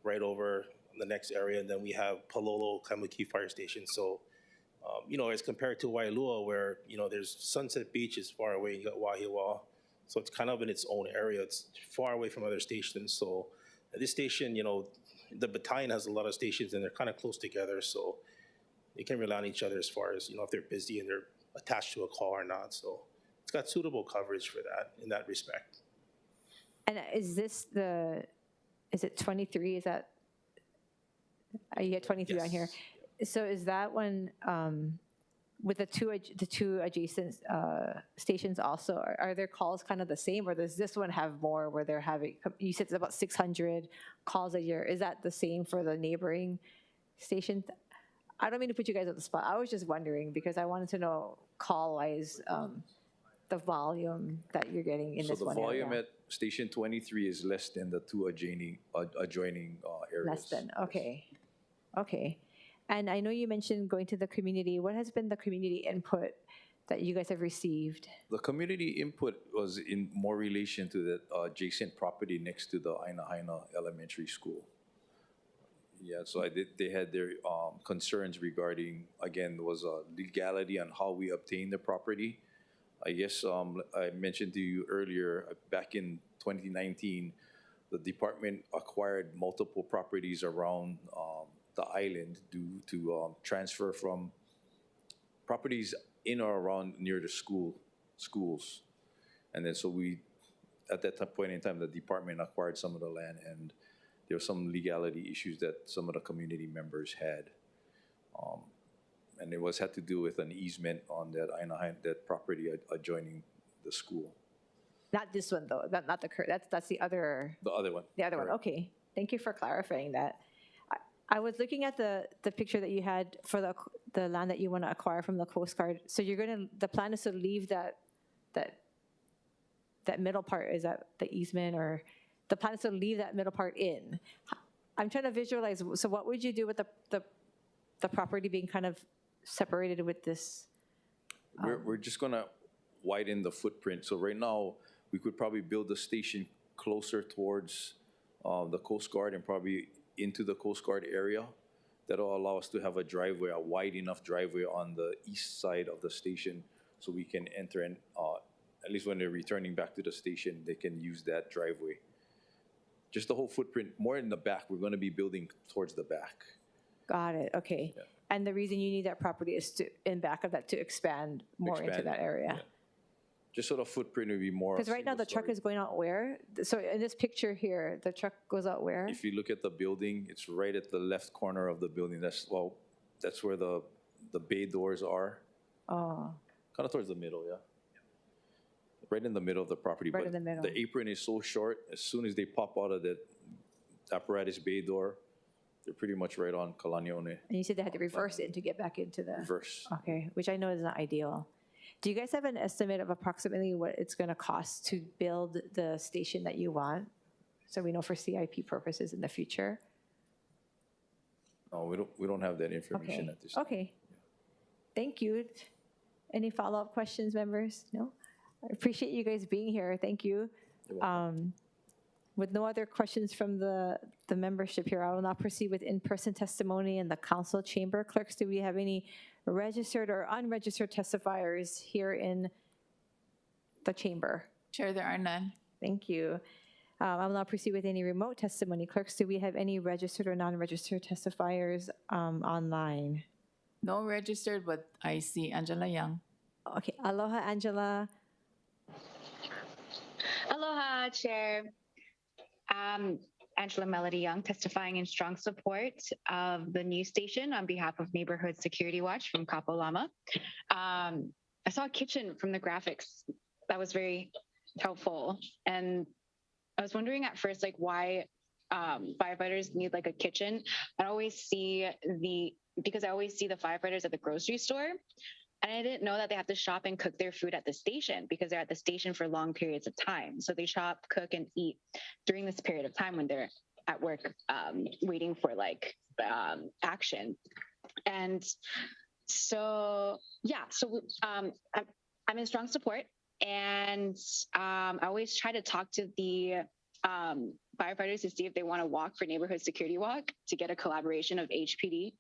right over the next area, and then we have Palolo Kaimuki Fire Station. So, as compared to Wailua, where, there's Sunset Beach is far away, you got Wahiawa. So it's kind of in its own area. It's far away from other stations. So at this station, the battalion has a lot of stations and they're kind of close together. So they can rely on each other as far as, if they're busy and they're attached to a call or not. So it's got suitable coverage for that in that respect. And is it 23? Is that, you had 23 Yes. on here? So is that one, with the two adjacent stations also, are their calls kind of the same, or does this one have more where they're having, you said it's about 600 calls a year. Is that the same for the neighboring station? I don't mean to put you guys on the spot. I was just wondering because I wanted to know call-wise the volume that you're getting in this one area. So the volume at Station 23 is less than the 2 adjoining areas. Less than, okay. Okay. And I know you mentioned going to the community. What has been the community input that you guys have received? The community input was in more relation to the adjacent property next to the Aina Haina Elementary School. Yeah, so they had their concerns regarding, again, was legality on how we obtain the property. I guess I mentioned to you earlier, back in 2019, the department acquired multiple properties around the island due to transfer from properties in or around near the schools. And then so at that point in time, the department acquired some of the land, and there were some legality issues that some of the community members had. and it had to do with an easement on that property adjoining the school. Not this one, though, not the current, that's the other. The other one. The other one, correct. okay. Thank you for clarifying that. I was looking at the picture that you had for the land that you want to acquire from the Coast Guard. So the plan is to leave that middle part, is that the easement, or the plan is to leave that middle part in? I'm trying to visualize, so what would you do with the property being kind of separated with this? We're just gonna widen the footprint. So right now, we could probably build the station closer towards the Coast Guard and probably into the Coast Guard area. That'll allow us to have a driveway, a wide enough driveway on the east side of the station, so we can enter and at least when they're returning back to the station, they can use that driveway. Just the whole footprint, more in the back. We're going to be building towards the back. Got it, okay. Yeah. And the reason you need that property is in back of that to expand more into Expand, that area? yeah. Just so the footprint will be more. Because right now the truck single-story. is going out where? So in this picture here, the truck goes out where? If you look at the building, it's right at the left corner of the building. That's where the bay doors are. Oh, Kind of towards the middle, yeah. Right in the middle of the property. Right but in the middle. The apron is so short, as soon as they pop out of that apparatus bay door, they're pretty much right on Kalanione. and you said they had to reverse it to get back into the. Reverse. Okay, which I know is not ideal. Do you guys have an estimate of approximately what it's going to cost to build the station that you want? So we know for CIP purposes in the future? No, we don't have that information Okay, at this time. okay. Thank you. Any follow-up questions, members? No? I appreciate you guys being here. Thank you. With no other questions from the membership here, I will now proceed with in-person testimony in the council chamber. Clerks, do we have any registered or unregistered testifiers here in the chamber? Chair, there are none. Thank you. I will now proceed with any remote testimony. Clerks, do we have any registered or non-registered testifiers online? No registered, but I see Angela Young. Okay, aloha, Angela. Aloha, Chair. Angela Melody Young, testifying in strong support of the news station on behalf of Neighborhood Security Watch from Kapolama. I saw a kitchen from the graphics. That was very helpful. And I was wondering at first, like, why firefighters need like a kitchen. Because I always see the firefighters at the grocery store. And I didn't know that they have to shop and cook their food at the station because they're at the station for long periods of time. So they shop, cook, and eat during this period of time when they're at work waiting for like action. And so, yeah, I'm in strong support. And I always try to talk to the firefighters to see if they want to walk for Neighborhood Security Walk to get a collaboration of HPD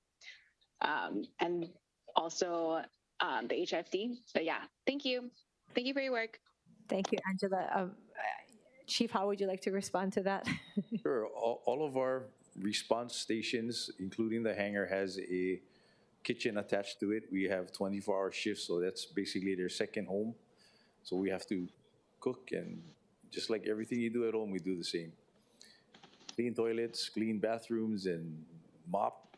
and also the HFD. But yeah, thank you. Thank you for your work. Thank you, Angela. Chief, how would you like to respond to that? Sure. All of our response stations, including the hangar, has a kitchen attached to it. We have 24-hour shifts, so that's basically their second home. So we have to cook, and just like everything you do at home, we do the same. Clean toilets, clean bathrooms, and mop,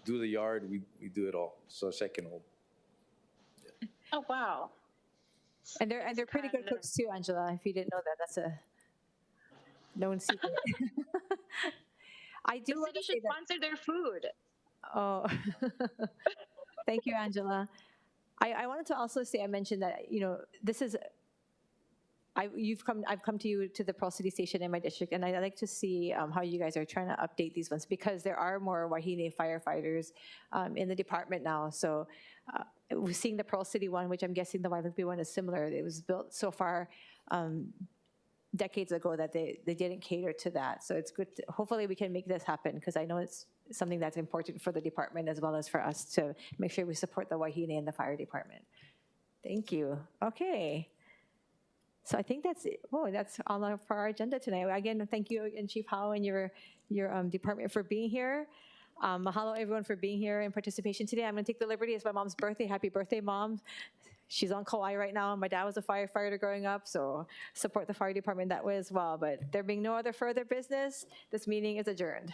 do the yard. We do it all. So second home. Oh, wow. And they're pretty good cooks too, Angela. If you didn't know that, that's a known secret. I do The want city to say should that. sponsor their food. Oh, thank you, Angela. I wanted to also say, I mentioned that, you know, this is, I've come to you to the Pearl City Station in my district, and I'd like to see how you guys are trying to update these ones, because there are more Wahine firefighters in the department now. So we're seeing the Pearl City one, which I'm guessing the Wailupi one is similar. It was built so far decades ago that they didn't cater to that. So it's good. Hopefully we can make this happen, because I know it's something that's important for the department as well as for us to make sure we support the Wahine and the fire department. Thank you. Okay. So I think that's it. Oh, that's all for our agenda tonight. Again, thank you again, Chief Howe and your department for being here. Mahalo everyone for being here and participation today. I'm going to take the liberty. It's my mom's birthday. Happy birthday, Mom. She's on Kauai right now. My dad was a firefighter growing up, so support the fire department that way as well. But there being no other further business, this meeting is adjourned.